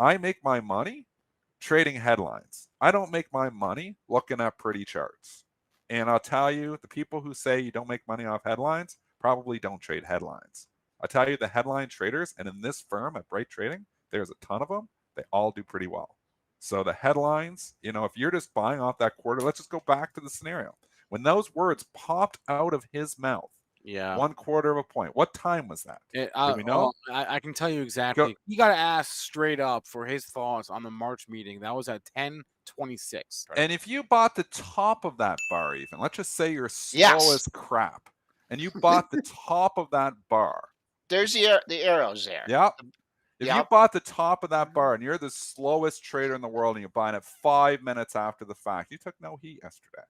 I make my money trading headlines. I don't make my money looking at pretty charts. And I'll tell you, the people who say you don't make money off headlines probably don't trade headlines. I tell you, the headline traders, and in this firm at Bright Trading, there's a ton of them. They all do pretty well. So the headlines, if you're just buying off that quarter, let's just go back to the scenario. When those words popped out of his mouth, Yeah. 1/4 of a point. What time was that? Do we know? I can tell you exactly. You got to ask straight up for his thoughts on the March meeting. That was at 10:26. And if you bought the top of that bar, even, let's just say you're slow Yes. as crap, and you bought the top of that bar. There's the arrows there. Yep. If you Yep. bought the top of that bar and you're the slowest trader in the world and you're buying it 5 minutes after the fact, you took no heat yesterday.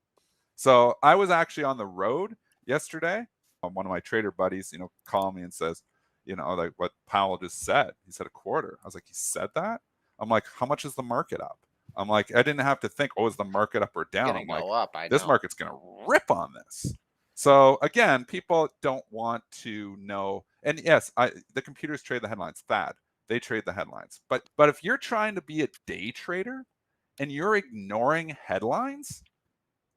So I was actually on the road yesterday. One of my trader buddies, called me and says, like what Powell just said. He said 1/4. I was like, he said that? I'm like, how much is the market up? I'm like, I didn't have to think, is the market up or down? I'm like, go up. I this know. market's going to rip on this. So again, people don't want to know. And yes, the computers trade the headlines. Thad, they trade the headlines. But if you're trying to be a day trader and you're ignoring headlines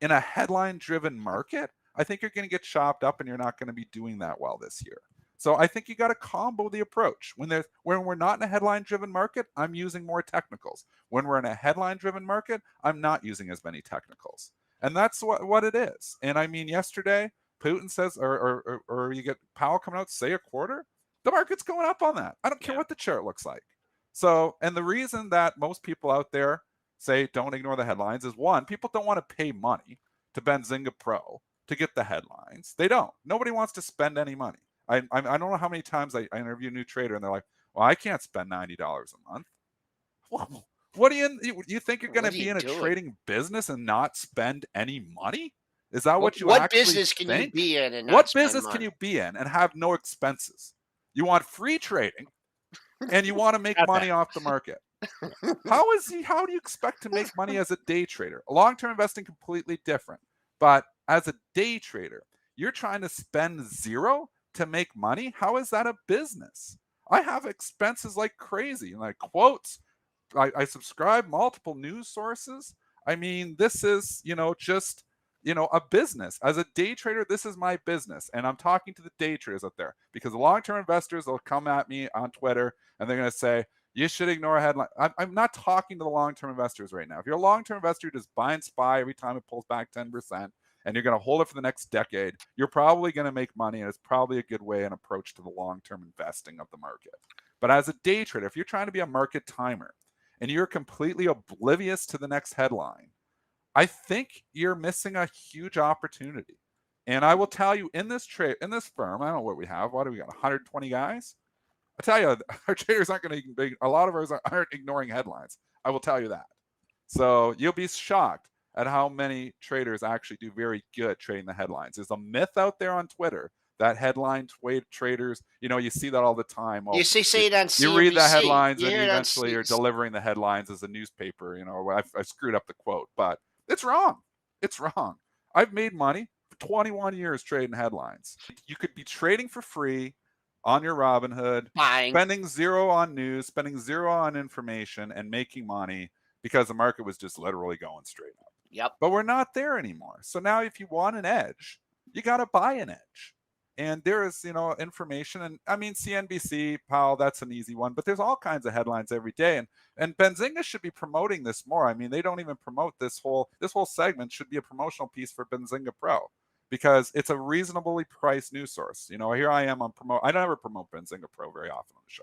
in a headline-driven market, I think you're going to get chopped up and you're not going to be doing that well this year. So I think you got to combo the approach. When we're not in a headline-driven market, I'm using more technicals. When we're in a headline-driven market, I'm not using as many technicals. And that's what it is. And I mean, yesterday, Putin says, or you get Powell coming out, say 1/4, the market's going up on that. I don't care what the chart looks like. So, and the reason that most people out there say don't ignore the headlines is, one, people don't want to pay money to Benzinga Pro to get the headlines. They don't. Nobody wants to spend any money. I don't know how many times I interview a new trader and they're like, well, I can't spend $90 a month. What do you think you're going to be in a trading business and not spend any money? Is that what you actually think? What business can you be in and not What spend business money? can you be in and have no expenses? You want free trading and you want to make money off the market. How do you expect to make money as a day trader? Long-term investing, completely different. But as a day trader, you're trying to spend zero to make money. How is that a business? I have expenses like crazy, like quotes. I subscribe multiple news sources. I mean, this is, just, a business. As a day trader, this is my business. And I'm talking to the day traders out there because the long-term investors will come at me on Twitter and they're going to say, you should ignore a headline. I'm not talking to the long-term investors right now. If you're a long-term investor, just buy and SPY every time it pulls back 10%, and you're going to hold it for the next decade, you're probably going to make money, and it's probably a good way and approach to the long-term investing of the market. But as a day trader, if you're trying to be a market timer, and you're completely oblivious to the next headline, I think you're missing a huge opportunity. And I will tell you, in this firm, I don't know what we have. What do we got? 120 guys? I tell you, our traders aren't going to be, a lot of us aren't ignoring headlines. I will tell you that. So you'll be shocked at how many traders actually do very good trading the headlines. There's a myth out there on Twitter that headline traders, you see that all the time. You say it on CNBC. You read the headlines and eventually you're delivering the headlines as a newspaper. I screwed up the quote, but it's wrong. It's wrong. I've made money for 21 years trading headlines. You could be trading for free on your Robinhood, spending zero on news, spending zero on information, and making money because the market was just literally going straight up. Yep. But we're not there anymore. So now if you want an edge, you got to buy an edge. And there is, information. And I mean, CNBC, Powell, that's an easy one. But there's all kinds of headlines every day. And Benzinga should be promoting this more. I mean, they don't even promote this whole segment should be a promotional piece for Benzinga Pro, because it's a reasonably priced news source. Here I am on I never promote Benzinga Pro very often on the show.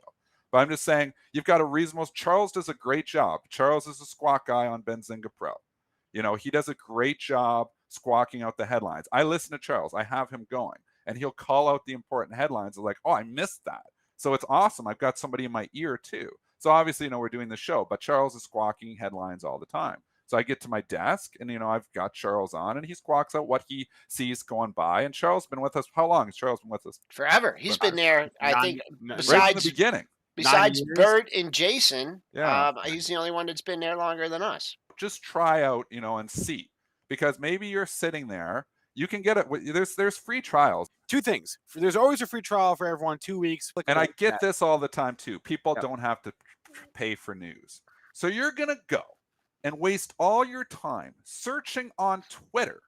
But I'm just saying, you've got a reasonable. Charles does a great job. Charles is a squawk guy on Benzinga Pro. He does a great job squawking out the headlines. I listen to Charles. I have him going. And he'll call out the important headlines. Like, oh, I missed that. So it's awesome. I've got somebody in my ear too. So obviously, we're doing the show, but Charles is squawking headlines all the time. So I get to my desk and, I've got Charles on and he squawks out what he sees going by. And Charles has been with us. How long has Charles been with us? Forever. He's been there, I think, right from the beginning. Besides Bert and Jason, yeah. He's the only one that's been there longer than us. Just try out, and see. Because maybe you're sitting there. You can get it. There's free trials. Two things. There's always a free trial for everyone, 2 weeks. And I get this all the time too. People don't have to pay for news. So you're going to go and waste all your time searching on Twitter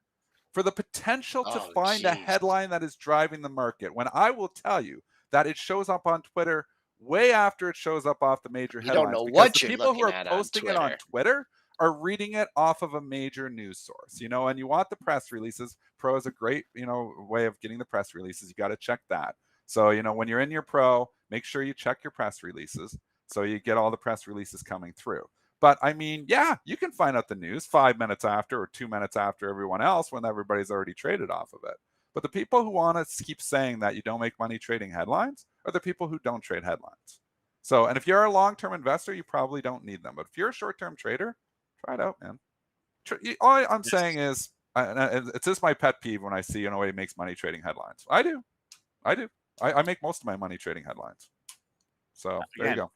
for the potential to find a headline that is driving the market, when I will tell you that it shows up on Twitter way after it shows up off the major headlines. You don't know because what the you're people who looking are at posting on it on Twitter are reading it off of a major news source, you know, and you want the press releases. Pro is a great, you know, way of getting the press releases. You got to check that. So, you know, when you're in your Pro, make sure you check your press releases so you get all the press releases coming through. But I mean, yeah, you can find out the news 5 minutes after or 2 minutes after everyone else when everybody's already traded off of it. But the people who want to keep saying that you don't make money trading headlines are the people who don't trade headlines. So, and if you're a long-term investor, you probably don't need them. But if you're a short-term trader, try it out, man. All I'm saying is, it's just my pet peeve when I see nobody makes money trading headlines. I do. I make most of my money trading headlines. So there you go.